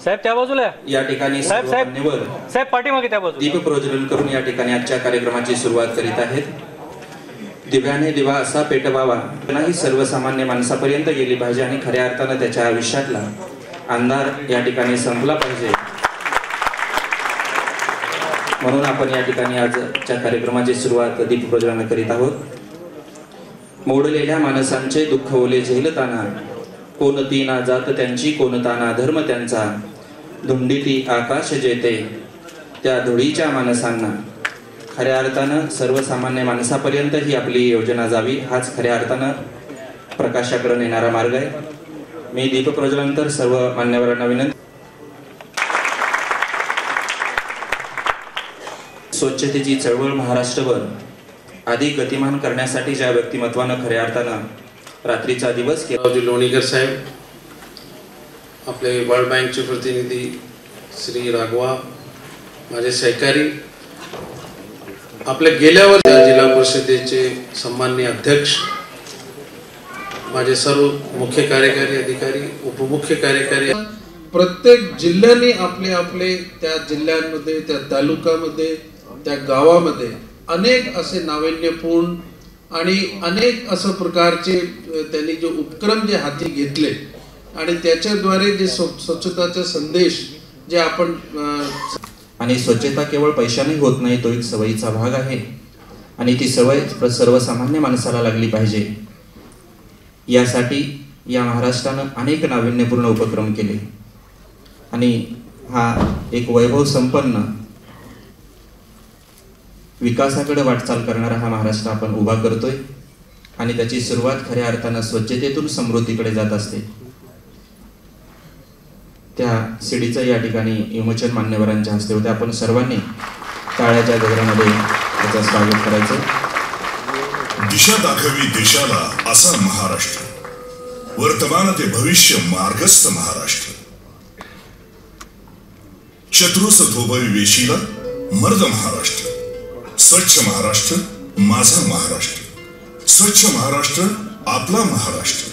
साहेब त्या बाजूला या ठिकाणी साहेब साहेब पाठीमागे त्या बाजूला दीप प्रज्वलन करून या ठिकाणी आजच्या कार्यक्रमाची सुरुवात करीत आहेत। दिव्याने दिवा असा पेटवावा, नाही सर्वसामान्य माणसापर्यंत गेली पाहिजे आणि खऱ्या अर्थाने त्याच्या आयुष्यातला अंधार या ठिकाणी संपला पाहिजे, म्हणून आपण या ठिकाणी आजच्या कार्यक्रमाची सुरुवात दीप प्रज्वलन करीत आहोत। मोडलेल्या माणसांचे दुःख ओले झेलताना, कोणती ना जात त्यांची, कोणता ना धर्म त्यांचा, धुंडीती आकाश जेते त्या धुळीच्या माणसांना खऱ्या अर्थानं सर्वसामान्य माणसापर्यंत ही आपली योजना जावी, हाच खऱ्या अर्थानं प्रकाशाकडे नेणारा मार्ग आहे। मी दीप प्रज्वलनंतर सर्व मान्यवरांना विनंती, स्वच्छतेची चळवळ महाराष्ट्रभर अधिक गतिमान करण्यासाठी ज्या व्यक्तिमत्वानं खऱ्या अर्थानं रात्रीचा दिवस केला, लोणीकर साहेब, आपले वर्ल्ड बँकचे प्रतिनिधी श्री राघवा, माझे सहकारी, आपल्या गेल्या वर्षी जिल्हा परिषदेचे सन्माननीय अध्यक्ष, माझे सर्व मुख्य कार्यकारी अधिकारी, उपमुख्य कार्यकारी, प्रत्येक जिल्ह्याने आपले आपले त्या जिल्ह्यांमध्ये, त्या तालुक्यामध्ये, त्या गावामध्ये अनेक असे नाविन्यपूर्ण आणि अनेक असं प्रकारचे त्यांनी जे उपक्रम जे हाती घेतले आणि त्याच्याद्वारे जे स्वच्छताचा संदेश जे आपण, आणि स्वच्छता केवळ पैशाने होत नाही, तो एक सवयीचा भाग आहे आणि ती सवय सर्वसामान्य माणसाला लागली पाहिजे। यासाठी या महाराष्ट्रानं अनेक नाविन्यपूर्ण उपक्रम केले आणि हा एक वैभव संपन्न विकासाकडे वाटचाल करणारा हा महाराष्ट्र आपण उभा करतोय आणि त्याची सुरुवात खऱ्या अर्थानं स्वच्छतेतून समृद्धीकडे जात असते। त्या शिडीचं या ठिकाणी विमोचन मान्यवरांच्या हस्ते होते। आपण सर्वांनी टाळ्याच्या गजरामध्ये त्याचं स्वागत करायचं। दिशा दाखवी देशाला असा महाराष्ट्र, वर्तमान ते भविष्य मार्गस्थ महाराष्ट्र, शत्रूस धोबळी वेशीला मर्द महाराष्ट्र, स्वच्छ महाराष्ट्र माझा महाराष्ट्र, स्वच्छ महाराष्ट्र आपला महाराष्ट्र,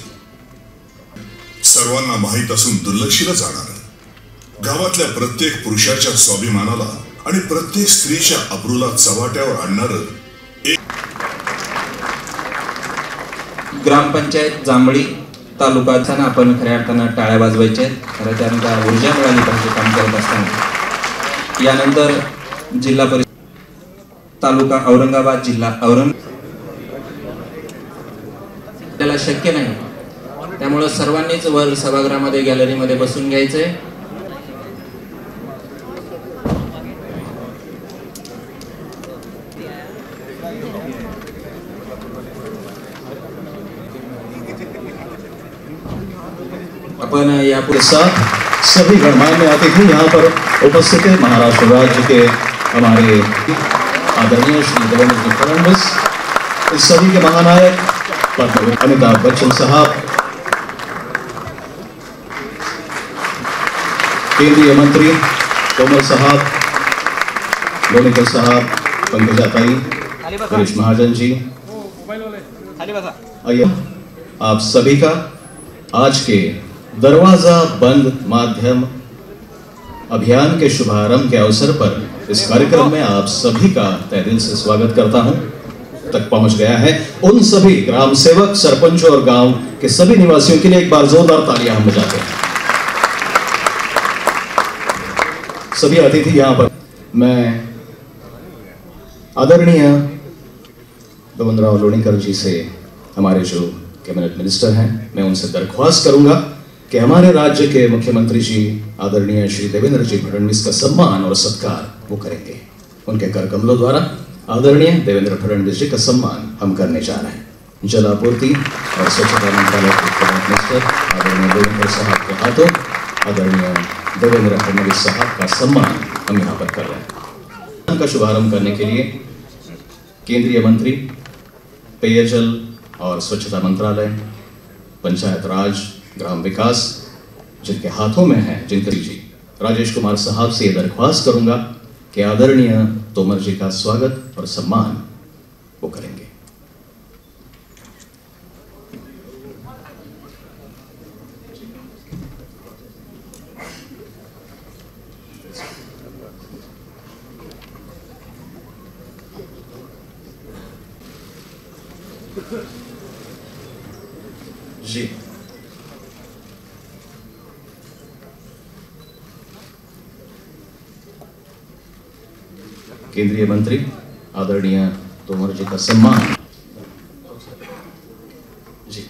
सर्वांना माहित असून दुर्लक्षित जाणार, गावातल्या प्रत्येक पुरुषाच्या स्वाभिमानाला आणि प्रत्येक स्त्रीच्या अब्रूला चव्हाट्यावर आणणार एक ग्रामपंचायत जांभळी तालुका असताना आपण खऱ्या अर्थानं टाळ्या वाजवायच्या आहेत, खरं त्यांना ऊर्जा मिळाली पाहिजे काम करत असताना। यानंतर जिल्हा परिषद तालुका औरंगाबाद जिल्हा त्याला शक्य नाही, त्यामुळे सर्वांनीच वर सभागृहामध्ये गॅलरीमध्ये बसून घ्यायचंय। अपन यापुढे साथ सभी गणमान्य अतिथि यहाँ पर उपस्थित है। महाराष्ट्र राज्य के हमारे आदरणीय श्री देवेंद्र जी फडणवीस, इस सभी के महानायक अमिताभ बच्चन साहब, केंद्रीय मंत्री तोमर साहब, लोणीकर साहब, पंकजाताई, गिरीश महाजन जी, आइए आप सभी का आज के दरवाजा बंद माध्यम अभियान के शुभारंभ के अवसर पर इस कार्यक्रम में आप सभी का तहे दिल से स्वागत करता हूं। तक पहुंच गया है उन सभी ग्राम सेवक, सरपंचों और गांव के सभी निवासियों के लिए एक बार जोरदार तालियां हम बजाते हैं। सभी अतिथि यहां पर, मैं आदरणीय देवेंद्र लोणीकर जी से, हमारे जो कैबिनेट मिनिस्टर हैं, मैं उनसे दरख्वास्त करूंगा कि हमारे राज्य के मुख्यमंत्री जी आदरणीय श्री देवेंद्र जी फडणवीस का सम्मान और सत्कार वो करेंगे। उनके कर कमलों द्वारा आदरणीय देवेंद्र फडणवीस जी का सम्मान हम करने जा रहे हैं। जल आपूर्ति और स्वच्छता मंत्रालय के कैबिनेट मिनिस्टर आदरणीय देवेंद्र साहब के हाथों आदरणीय देवेंद्र फडणवीस साहब का सम्मान हम यहाँ पर कर रहे हैं। का शुभारंभ करने के लिए केंद्रीय मंत्री पेयजल और स्वच्छता मंत्रालय, पंचायत राज, ग्राम विकास, जिनके हाथों में है, जिनके जी राजेश कुमार साहब से दरख्वास्त करूंगा कि आदरणीय तोमर जी का स्वागत और सम्मान वो करेंगे। जी, केंद्रीय मंत्री आदरणीय तोमर जी का सम्मान। जी,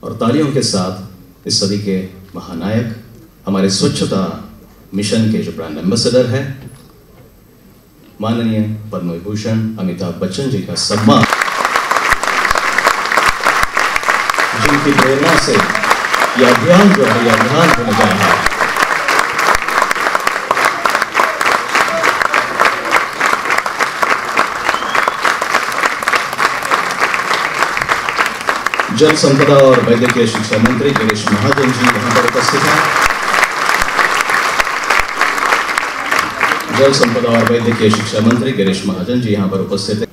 और तालियों के साथ इस सदी के महानायक, हमारे स्वच्छता मिशन के जो ब्रांड एम्बेसडर है, माननीय पद्म विभूषण अमिताभ बच्चन जी का सम्मान, जिनकी प्रेरणा से यह अभियान जो है, यह अभियान होने जा रहा है। जल संपदा और वैद्यकीय शिक्षा मंत्री गिरीश महाजन जी यहां पर उपस्थित हैं। जल संपदा और वैद्यकीय शिक्षा मंत्री गिरीश महाजन जी यहां पर उपस्थित हैं।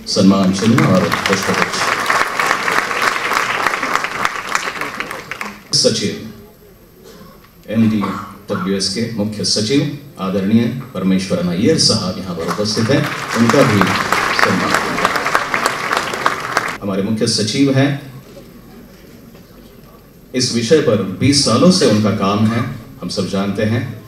सम्मान चिन्ह और पुष्पगुच्छ। सचिव MDWS के मुख्य सचिव आदरणीय परमेश्वरन अय्यर साहब यहां पर उपस्थित हैं, उनका भी सम्मान। हमारे मुख्य सचिव हैं, इस विषय पर 20 सालों से उनका काम है, हम सब जानते हैं।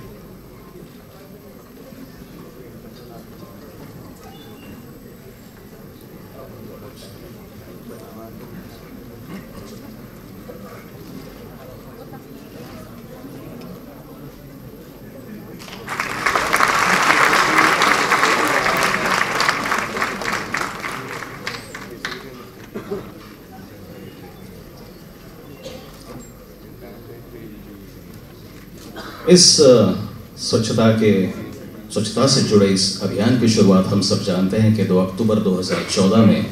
इस स्वच्छता से जुड़े इस अभियान की शुरुआत हम सब जानते हैं कि 2 अक्टूबर 2014 में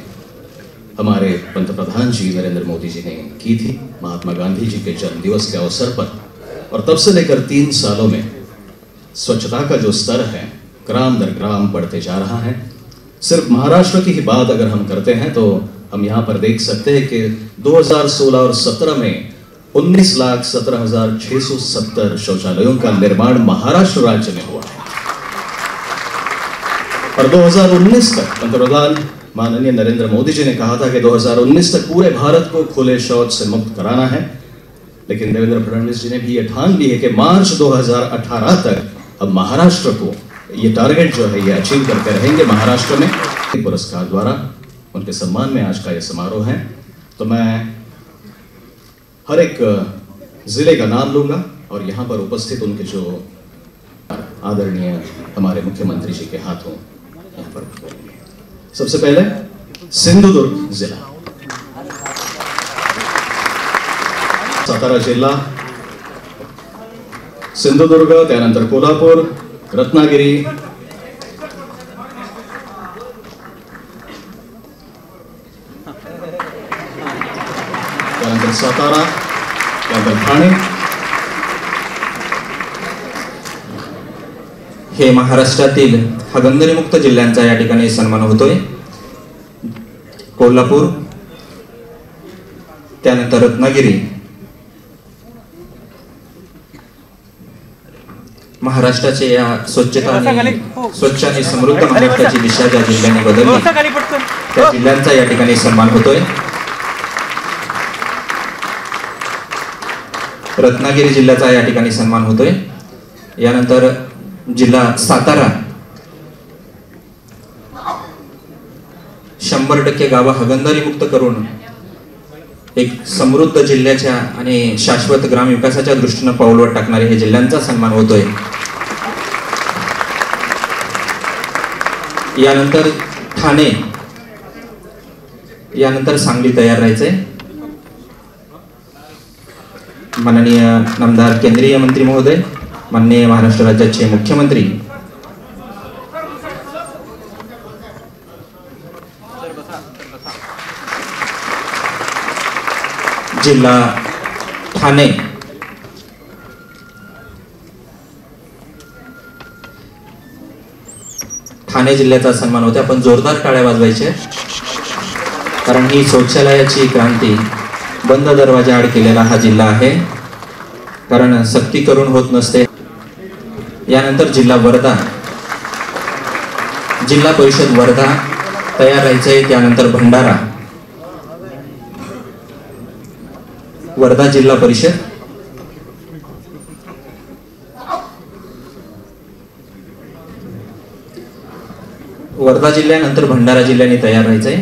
हमारे पंतप्रधान जी नरेंद्र मोदी जी ने की थी, महात्मा गांधी जी के जन्म दिवस के अवसर पर। और तब से लेकर 3 सालों में स्वच्छता का जो स्तर है, ग्राम दर ग्राम बढ़ते जा रहा है। सिर्फ महाराष्ट्र की ही बात अगर हम करते हैं तो हम यहाँ पर देख सकते हैं कि 2016 और 17 में 19,17,670 शौचालयों का निर्माण महाराष्ट्र राज्य में हुआ है। और 2019 तक पंतप्रधान माननीय नरेंद्र मोदी जी ने कहा था कि 2019 तक पूरे भारत को खुले शौच से मुक्त कराना है। लेकिन देवेंद्र फडणवीस जी ने भी यह ठान ली है कि मार्च 2018 तक अब महाराष्ट्र को ये टारगेट जो है ये अचीव करके रहेंगे। महाराष्ट्र में पुरस्कार द्वारा उनके सम्मान में आज का यह समारोह है। तो मैं हर एक जिले का नाम लूंगा और यहाँ पर उपस्थित उनके जो आदरणीय हमारे मुख्यमंत्री जी के हाथों यहाँ पर करेंगे। सबसे पहले सिंधुदुर्ग जिला, सातारा जिल्हा, सिंधुदुर्ग, त्यानंतर कोल्हापूर, रत्नागिरी, त्यानंतर सातारा, त्यानंतर ठाणे। हे महाराष्ट्रातील हागणदारीमुक्त जिल्ह्यांचा या ठिकाणी सन्मान होतोय। कोल्हापूर, त्यानंतर रत्नागिरी, महाराष्ट्राचे या स्वच्छ आणि समृद्ध महाराष्ट्राची दिशा ज्या जिल्ह्यांनी बदलली त्या जिल्ह्यांचा या ठिकाणी सन्मान होतोय। रत्नागिरी जिल्ह्याचा या ठिकाणी सन्मान होतोय। यानंतर जिल्हा सातारा, 100% गावं हागणदारी मुक्त करून एक समृद्ध जिल्ह्याच्या आणि शाश्वत ग्राम विकासाच्या दृष्टीने पाऊलवर टाकणारे हे जिल्ह्यांचा सन्मान होतोय। यानंतर ठाणे, यानंतर सांगली तयार राहायचंय। माननीय नामदार केंद्रीय मंत्री महोदय, माननीय महाराष्ट्र राज्याचे मुख्यमंत्री जिल्हा ठाणे, ठाणे जिल्ह्याचा सन्मान होते। आपण जोरदार टाळ्या वाजवायचे, कारण ही शौचालयाची क्रांती बंद दरवाजा आड केलेला हा जिल्हा आहे, कारण सक्ती करून होत नसते। यानंतर जिल्हा वर्धा, जिल्हा परिषद वर्धा, तयार राहायचंय. त्यानंतर भंडारा, वर्धा जिल्हा परिषद, वर्धा जिल्ह्यानंतर भंडारा जिल्ह्याने तयार राहायचंय.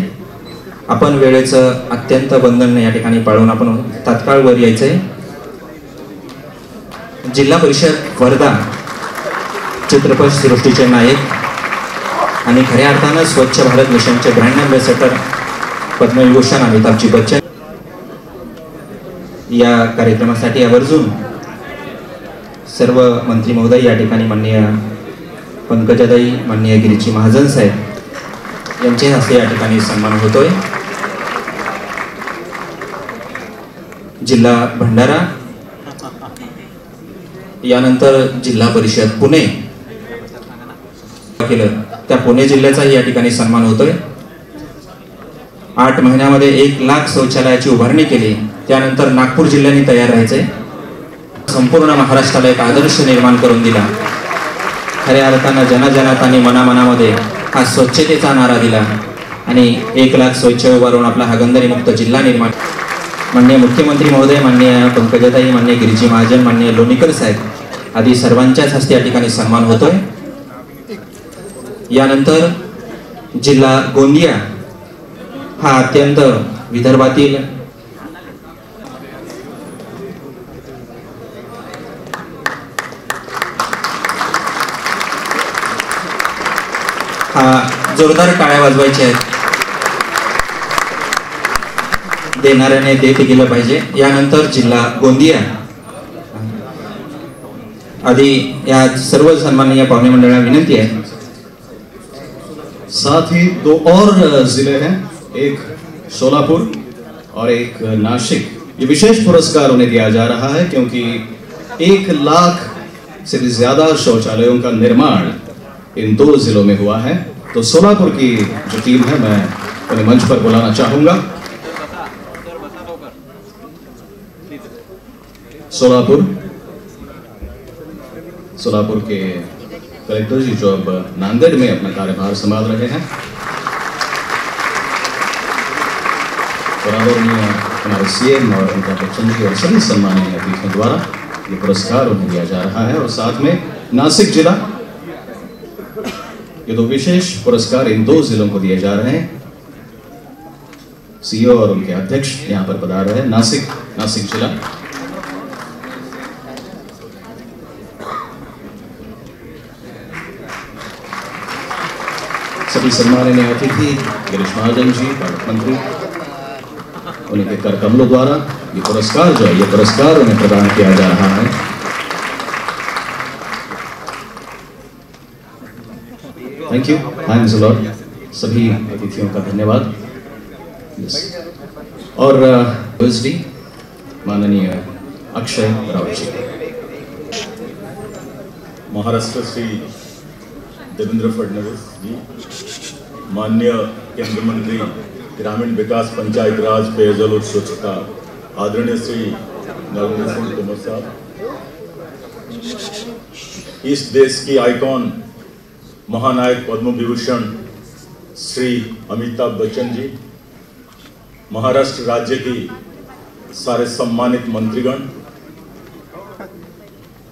आपण वेळेचं अत्यंत बंधन या ठिकाणी पाळून आपण तात्काळ वर यायचंय. जिल्हा परिषद वर्धा चित्रपट सृष्टीचे नायक आणि खऱ्या अर्थानं स्वच्छ भारत मिशनचे ब्रँड अँबॅसेडर पद्मविभूषण अमिताभजी बच्चन या कार्यक्रमासाठी आवर्जून सर्व मंत्री महोदय या ठिकाणी माननीय पंकजाताई, माननीय गिरीजी महाजन साहेब यांचे हस्ते या ठिकाणी सन्मान होतोय. जिल्हा भंडारा, यानंतर जिल्हा परिषद पुणे केलं त्या पुणे जिल्ह्याचाही या ठिकाणी सन्मान होतोय. 8 महिन्यामध्ये 1 लाख शौचालयाची उभारणी केली. त्यानंतर नागपूर जिल्ह्याने तयार राहायचंय. संपूर्ण महाराष्ट्राला एक आदर्श निर्माण करून दिला. खऱ्या अर्थानं जनाजनात आणि मनामनामध्ये हा स्वच्छतेचा नारा दिला आणि 1 लाख शौचालय उभारून आपला हा गंदगी मुक्त जिल्हा निर्माण. माननीय मुख्यमंत्री महोदय, माननीय पंकजाताई, माननीय गिरीजी महाजन, माननीय लोणीकर साहेब आदी सर्वांच्याच हस्ते या ठिकाणी सन्मान होतोय. यानंतर जिल्हा गोंदिया हा अत्यंत विदर्भातील हा जोरदार टाळ्या वाजवायच्या आहेत. देणाऱ्याने देत गेलं पाहिजे. यानंतर जिल्हा गोंदिया आदि या सर्व सन्माननीय पाहुणे मंडळांना विनंती आहे. साथ ही 2 और जिले हैं, एक सोलापुर और एक नासिक. ये विशेष पुरस्कार उन्हें दिया जा रहा है क्योंकि 1 लाख से भी ज्यादा शौचालयों का निर्माण इन 2 जिलों में हुआ है. तो सोलापुर की जो टीम है, मैं उन्हें मंच पर बुलाना चाहूंगा. सोलापुर के कलेक्टर जी जो अब नांदेड़ में अपना कार्यभार संभाल रहे हैं, और आदरणीय हमारे सीएम और अमिताभ बच्चन जी और सभी सम्मानीय अतिथियों द्वारा ये पुरस्कार उन्हें दिया जा रहा है. और साथ में नासिक जिला, ये 2 विशेष पुरस्कार इन 2 जिलों को दिए जा रहे हैं. सीईओ और उनके अध्यक्ष यहाँ पर पधार रहे हैं. नासिक जिला, सभी सम्माननीय अतिथि गिरीश महाजन जी, भारत मंत्री, उनके कर कमलों द्वारा ये पुरस्कार जो है, ये पुरस्कार उन्हें प्रदान किया जा रहा है. Thank you, thanks a lot. सभी अतिथियों का धन्यवाद. और माननीय अक्षय राव जी. महाराष्ट्र श्री देवेंद्र फडणवीस जी, माननीय केंद्र मंत्री ग्रामीण विकास, पंचायत राज, पेयजल और स्वच्छता आदरणीय श्री नरेंद्र सिंह तोमर साहब, इस देश की आइकॉन महानायक पद्म विभूषण श्री अमिताभ बच्चन जी, महाराष्ट्र राज्य की सारे सम्मानित मंत्रीगण,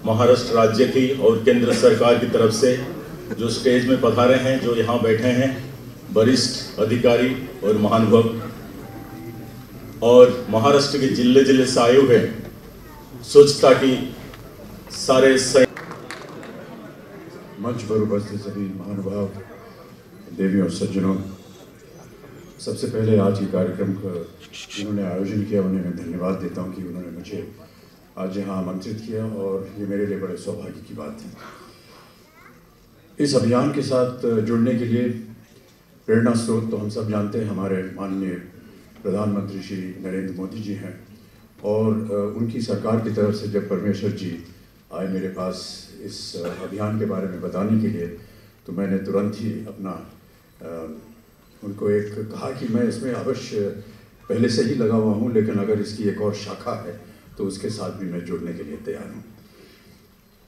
महाराष्ट्र राज्य की और केंद्र सरकार की तरफ से जो स्टेज में पधारे हैं, जो यहाँ बैठे हैं, वरिष्ठ अधिकारी और महानुभाव, और महाराष्ट्र के जिले जिले से आए हुए स्वच्छता की सारे मंच पर उपस्थित सभी महानुभाव, देवी और सज्जनों, सबसे पहले आज के कार्यक्रम का जिन्होंने आयोजन किया उन्हें मैं धन्यवाद देता हूं कि उन्होंने मुझे आज यहाँ आमंत्रित किया, और ये मेरे लिए बड़े सौभाग्य की बात है. इस अभियान के साथ जुड़ने के लिए प्रेरणा स्रोत तो हम सब जानते हैं, हमारे माननीय प्रधानमंत्री श्री नरेंद्र मोदी जी हैं, और उनकी सरकार की तरफ से जब परमेश्वर जी आए मेरे पास इस अभियान के बारे में बताने के लिए, तो मैंने तुरंत ही अपना उनको एक कहा कि मैं इसमें अवश्य पहले से ही लगा हुआ हूँ, लेकिन अगर इसकी एक और शाखा है तो उसके साथ भी मैं जुड़ने के लिए तैयार हूँ.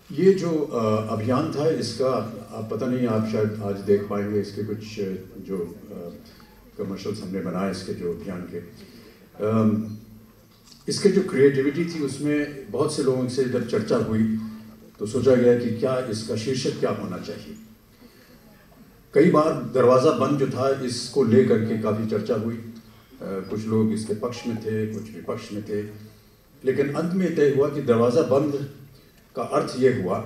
ये जो अभियान था इसका आप पता नहीं, आप शायद आज देख पाएंगे इसके कुछ जो कमर्शियल्स हमने बनाए इसके जो अभियान के, इसके जो क्रिएटिविटी थी उसमें बहुत से लोगों से जब चर्चा हुई तो सोचा गया कि क्या इसका शीर्षक क्या होना चाहिए। कई बार दरवाज़ा बंद जो था इसको ले करके काफ़ी चर्चा हुई, कुछ लोग इसके पक्ष में थे, कुछ विपक्ष में थे, लेकिन अंत में तय हुआ कि दरवाज़ा बंद का अर्थ ये हुआ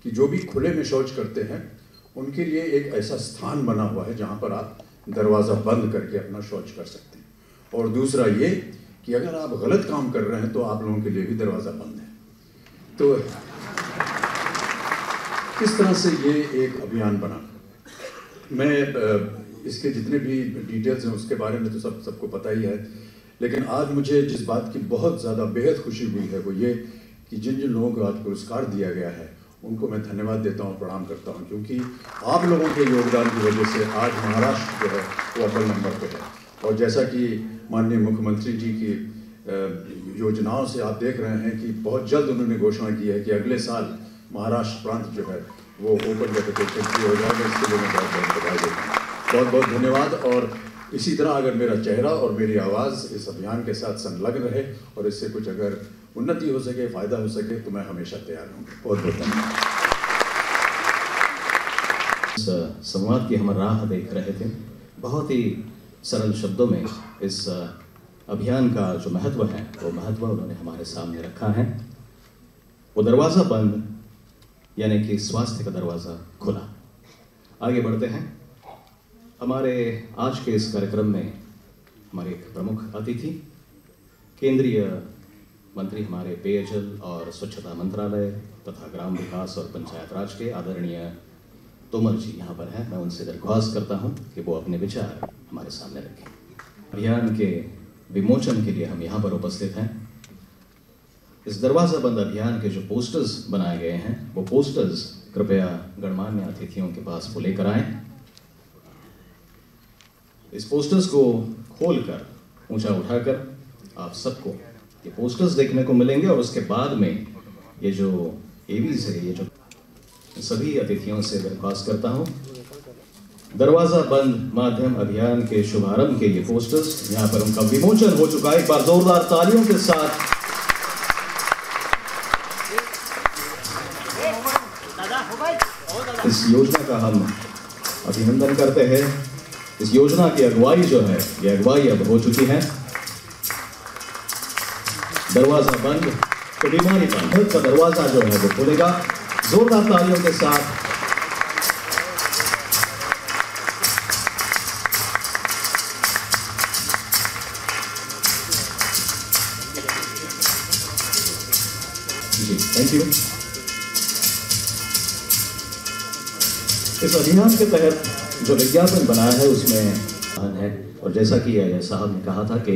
कि जो भी खुले में शौच करते हैं उनके लिए एक ऐसा स्थान बना हुआ है जहाँ पर आप दरवाज़ा बंद करके अपना शौच कर सकते हैं, और दूसरा ये कि अगर आप गलत काम कर रहे हैं तो आप लोगों के लिए भी दरवाज़ा बंद है। तो इस तरह से ये एक अभियान बना। मैं इसके जितने भी डिटेल्स हैं उसके बारे में तो सबको पता ही है, लेकिन आज मुझे जिस बात की बहुत ज़्यादा बेहद खुशी हुई है वो ये कि जिन जिन लोगों को आज पुरस्कार दिया गया है उनको मैं धन्यवाद देता हूँ, प्रणाम करता हूँ, क्योंकि आप लोगों के योगदान की वजह से आज महाराष्ट्र जो है वो अव्वल नंबर पर है। और जैसा कि माननीय मुख्यमंत्री जी की योजनाओं से आप देख रहे हैं कि बहुत जल्द उन्होंने घोषणा की है कि अगले साल महाराष्ट्र प्रांत जो है वो ओपन डेफिकेशन फ्री हो जाएगा। इसके लिए मैं बहुत बहुत बधाई देता हूँ, बहुत बहुत धन्यवाद। और इसी तरह अगर मेरा चेहरा और मेरी आवाज़ इस अभियान के साथ संलग्न रहे और इससे कुछ अगर उन्नति हो सके, फ़ायदा हो सके, तो मैं हमेशा तैयार हूँ। बहुत बहुत धन्यवाद। संवाद की हम राह देख रहे थे। बहुत ही सरल शब्दों में इस अभियान का जो महत्व है वो महत्व उन्होंने हमारे सामने रखा है। वो दरवाज़ा बंद यानी कि स्वास्थ्य का दरवाज़ा खुला। आगे बढ़ते हैं। हमारे आज के इस कार्यक्रम में हमारे एक प्रमुख अतिथि केंद्रीय मंत्री, हमारे पेयजल और स्वच्छता मंत्रालय तथा ग्राम विकास और पंचायत राज के आदरणीय तोमर जी यहाँ पर हैं। मैं उनसे दरख्वास्त करता हूँ कि वो अपने विचार हमारे सामने रखें। अभियान के विमोचन के लिए हम यहाँ पर उपस्थित हैं। इस दरवाज़ा बंद अभियान के जो पोस्टर्स बनाए गए हैं वो पोस्टर्स कृपया गणमान्य अतिथियों के पास वो लेकर आएँ। इस पोस्टर्स को खोलकर ऊंचा उठाकर आप सबको ये पोस्टर्स देखने को मिलेंगे, और उसके बाद में ये जो एवीज है, ये जो सभी अतिथियों से दरख्वास्त करता हूं, दरवाजा बंद माध्यम अभियान के शुभारंभ के ये पोस्टर्स यहाँ पर उनका विमोचन हो चुका है। एक बार जोरदार तालियों के साथ इस योजना का हम अभिनंदन करते हैं। इस योजना की अगुवाई जो है ये अगुवाई अब हो चुकी है। दरवाजा बंद तो बीमारी बंद, हेल्थ का दरवाजा जो है वो खुलेगा। जोरदार तालियों के साथ जी, थैंक यू। इस अभियान के तहत जो विज्ञापन बनाया है उसमें है, और जैसा कि साहब ने कहा था कि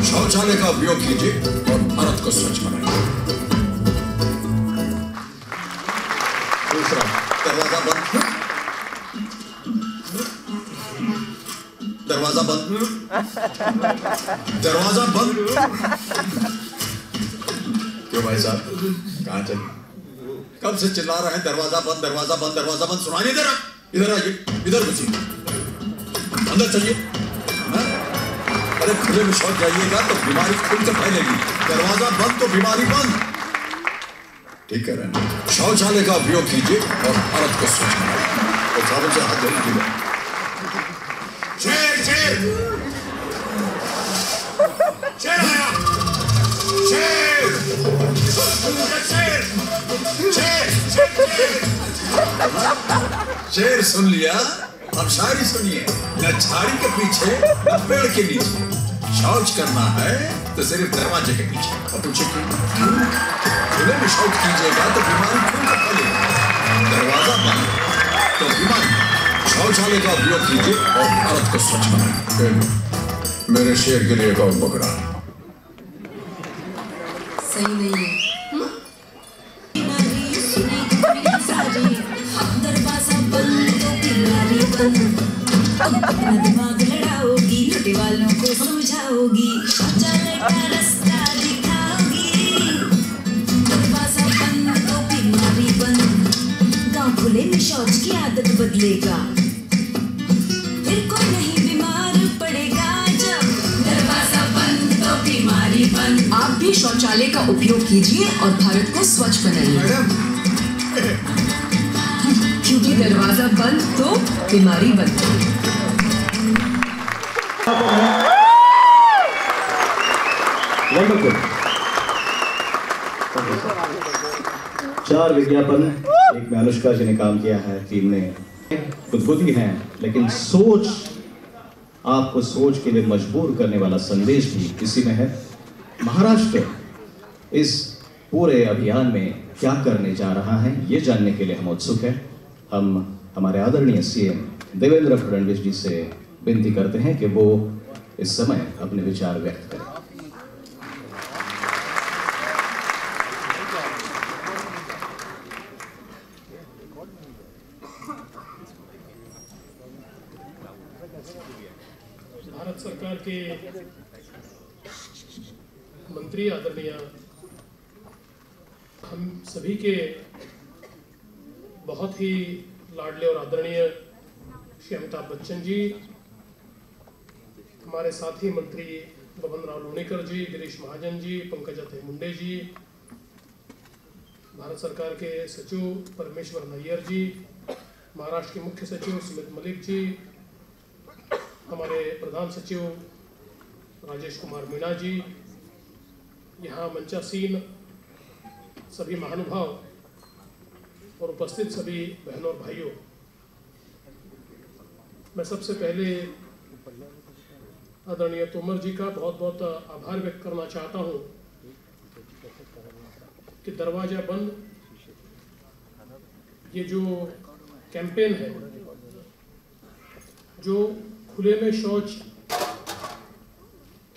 शौचालय का उपयोग कीजिए और भारत को स्वच्छ बनाइए। दूसरा, दरवाजा बंद, दरवाजा बंद, दरवाजा बंद। क्यों भाई साहब, कहाँ चले? कब से चिल्ला रहे हैं दरवाजा बंद, दरवाजा बंद, दरवाजा बंद, सुनाई नहीं दे रहा? इधर आइए, इधर घुसिए, अंदर चलिए। अरे खुले में शौच जाइएगा तो बीमारी खुद से फैलेगी। दरवाजा बंद तो बीमारी बंद। ठीक कह रहे हैं। शौचालय का उपयोग कीजिए और भारत को स्वच्छ बनाइए। और साबुन से हाथ धोने कीजिए। शेर शेर शेर आया, शेर शेर शेर शेर सुन लिया, अब शायरी सुनिए। न झाड़ी के पीछे न पेड़ के नीचे, शौच करना है तो सिर्फ दरवाजे के पीछे। और पूछे क्यों? खुले में शौच कीजिएगा तो बीमारी खुद से फैलेगी। दरवाजा बंद तो बीमारी। शौचालय का उपयोग कीजिए और भारत को स्वच्छ बनाइए। मेरे शेर के लिए एक और पकड़ा। सही नहीं है। दरवाजा बंद तो बीमारी बंद। अपना दिमाग लड़ाओगी, लुटे वालों को समझाओगी, शौचालय का रास्ता दिखाओगी। दरवाजा बंद तो बदलेगा, फिर कोई नहीं बीमार पड़ेगा जब दरवाजा बंद तो बीमारी बंद। आप भी शौचालय का उपयोग कीजिए और भारत को स्वच्छ बनाइए, क्योंकि दरवाजा बंद तो बीमारी बंद। वंडरफुल। 4 विज्ञापन, एक में अनुष्का जी ने काम किया है, 3 ने बुद्धि हैं, लेकिन सोच, आपको सोच के लिए मजबूर करने वाला संदेश भी इसी में है। महाराष्ट्र इस पूरे अभियान में क्या करने जा रहा है, ये जानने के लिए हम उत्सुक हैं। हम हमारे आदरणीय सीएम देवेंद्र फडणवीस जी से विनती करते हैं कि वो इस समय अपने विचार व्यक्त करें। भारत सरकार के मंत्री आदरणीय, हम सभी के बहुत ही लाडले और आदरणीय श्री अमिताभ बच्चन जी, हमारे साथी मंत्री बबनराव लोणीकर जी, गिरीश महाजन जी, पंकजा मुंडे जी, भारत सरकार के सचिव परमेश्वर नैयर जी, महाराष्ट्र के मुख्य सचिव सुमित मलिक जी, हमारे प्रधान सचिव राजेश कुमार मीणा जी, यहाँ मंचासीन सभी महानुभाव और उपस्थित सभी बहनों और भाइयों, मैं सबसे पहले आदरणीय तोमर जी का बहुत बहुत आभार व्यक्त करना चाहता हूँ कि दरवाजा बंद ये जो कैंपेन है, जो खुले में शौच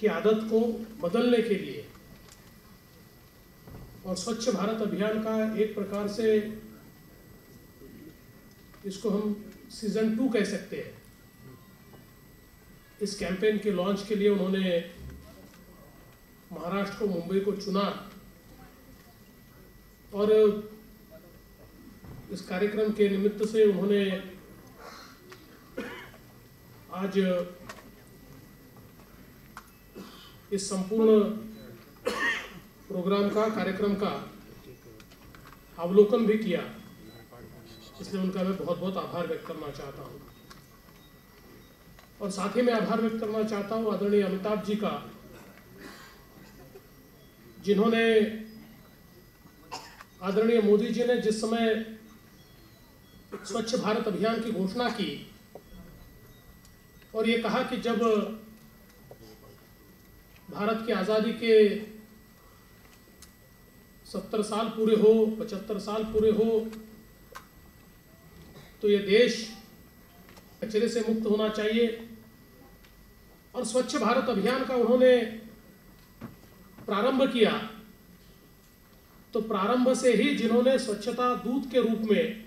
की आदत को बदलने के लिए और स्वच्छ भारत अभियान का एक प्रकार से इसको हम सीजन 2 कह सकते हैं। इस कैंपेन के लॉन्च के लिए उन्होंने महाराष्ट्र को, मुंबई को चुना और इस कार्यक्रम के निमित्त से उन्होंने आज इस संपूर्ण प्रोग्राम का, कार्यक्रम का अवलोकन भी किया, इसलिए उनका मैं बहुत बहुत आभार व्यक्त करना चाहता हूं। और साथ ही मैं आभार व्यक्त करना चाहता हूं आदरणीय अमिताभ जी का, जिन्होंने, आदरणीय मोदी जी ने जिस समय स्वच्छ भारत अभियान की घोषणा की और ये कहा कि जब भारत की आज़ादी के 70 साल पूरे हो, 75 साल पूरे हो, तो ये देश कचरे से मुक्त होना चाहिए। और स्वच्छ भारत अभियान का उन्होंने प्रारंभ किया, तो प्रारंभ से ही जिन्होंने स्वच्छता दूत के रूप में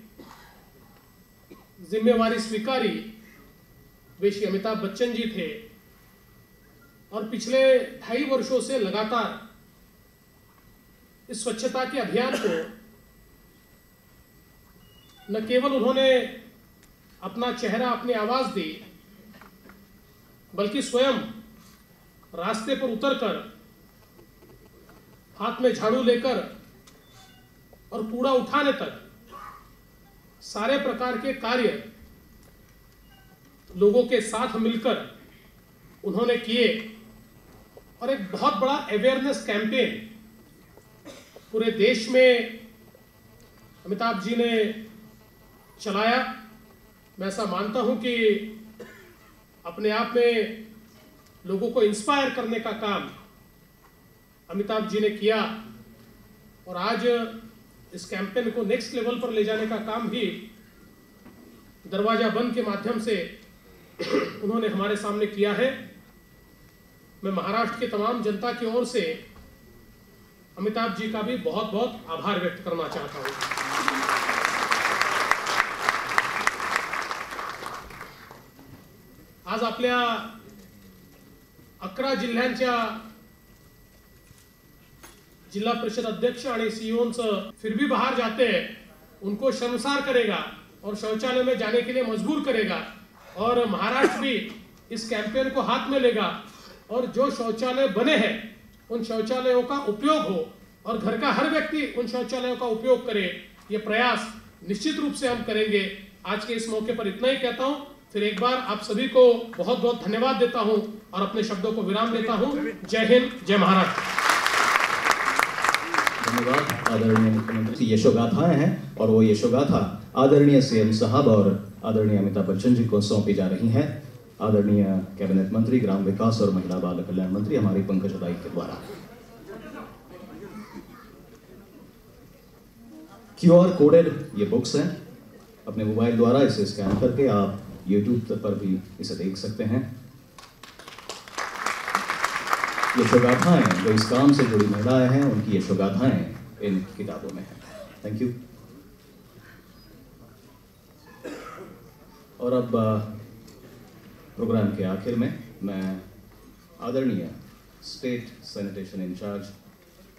जिम्मेवारी स्वीकारी वे श्री अमिताभ बच्चन जी थे। और पिछले 2.5 वर्षों से लगातार इस स्वच्छता के अभियान को न केवल उन्होंने अपना चेहरा, अपनी आवाज दी, बल्कि स्वयं रास्ते पर उतरकर, हाथ में झाड़ू लेकर और कूड़ा उठाने तक सारे प्रकार के कार्य लोगों के साथ मिलकर उन्होंने किए। और एक बहुत बड़ा अवेयरनेस कैंपेन पूरे देश में अमिताभ जी ने चलाया। मैं ऐसा मानता हूं कि अपने आप में लोगों को इंस्पायर करने का काम अमिताभ जी ने किया और आज इस कैंपेन को नेक्स्ट लेवल पर ले जाने का काम भी दरवाजा बंद के माध्यम से उन्होंने हमारे सामने किया है। मैं महाराष्ट्र की तमाम जनता की ओर से अमिताभ जी का भी बहुत बहुत आभार व्यक्त करना चाहता हूं। आज आपल्या 11 जिल्ह्यांच्या जिला परिषद अध्यक्ष आणि सीईओंचं फिर भी बाहर जाते हैं, उनको शर्मसार करेगा और शौचालय में जाने के लिए मजबूर करेगा और महाराष्ट्र भी इस कैंपेन को हाथ में लेगा और जो शौचालय बने हैं उन शौचालयों का उपयोग हो और घर का हर व्यक्ति उन शौचालयों का उपयोग करे, ये प्रयास निश्चित रूप से हम करेंगे। आज के इस मौके पर इतना ही कहता हूं। फिर एक बार आप सभी को बहुत बहुत धन्यवाद देता हूं और अपने शब्दों को विराम देता हूं। जय हिंद, जय महाराष्ट्र। धन्यवाद आदरणीय मुख्यमंत्री। यशोगाथाएं हैं और वो यशोगाथा आदरणीय सीएम साहब और आदरणीय अमिताभ बच्चन जी को सौंपी जा रही हैं। आदरणीय कैबिनेट मंत्री, ग्राम विकास और महिला बाल कल्याण मंत्री हमारी पंकज अदाई के द्वारा QR कोडेड ये बुक्स हैं। अपने मोबाइल द्वारा इसे स्कैन करके आप YouTube पर भी इसे देख सकते हैं। यशोगाथाएं जो इस काम से जुड़ी महिलाएं हैं उनकी यशोगाथाएं इन किताबों में हैं। Thank you. और अब प्रोग्राम के आखिर में मैं आदरणीय स्टेट सैनिटेशन इंचार्ज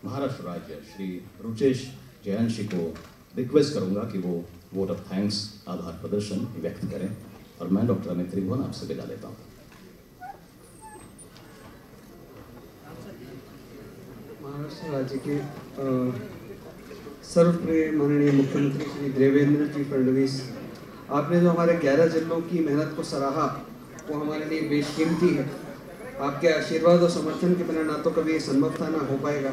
महाराष्ट्र राज्य श्री रुचेश जयंशी को रिक्वेस्ट करूंगा कि वो वोट ऑफ थैंक्स आभार प्रदर्शन व्यक्त करें और मैं डॉक्टर अमित त्रिभुवन आपसे विदा लेता हूँ। महाराष्ट्र राज्य के सर्वप्रिय माननीय मुख्यमंत्री श्री देवेंद्र जी फडणवीस, आपने जो हमारे 11 जिलों की मेहनत को सराहा वो हमारे लिए बेशकीमती है। आपके आशीर्वाद और समर्थन के बिना ना तो कभी ये संभव था ना हो पाएगा।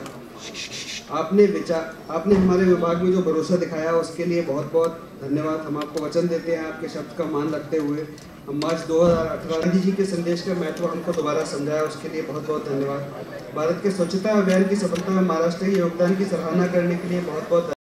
आपने हमारे विभाग में जो भरोसा दिखाया उसके लिए बहुत बहुत धन्यवाद। हम आपको वचन देते हैं आपके शब्द का मान रखते हुए हम मार्च 2018 गांधी जी के संदेश का महत्व हमको दोबारा समझाया, उसके लिए बहुत बहुत धन्यवाद। भारत के स्वच्छता अभियान की सफलता में महाराष्ट्र के योगदान की सराहना करने के लिए बहुत बहुत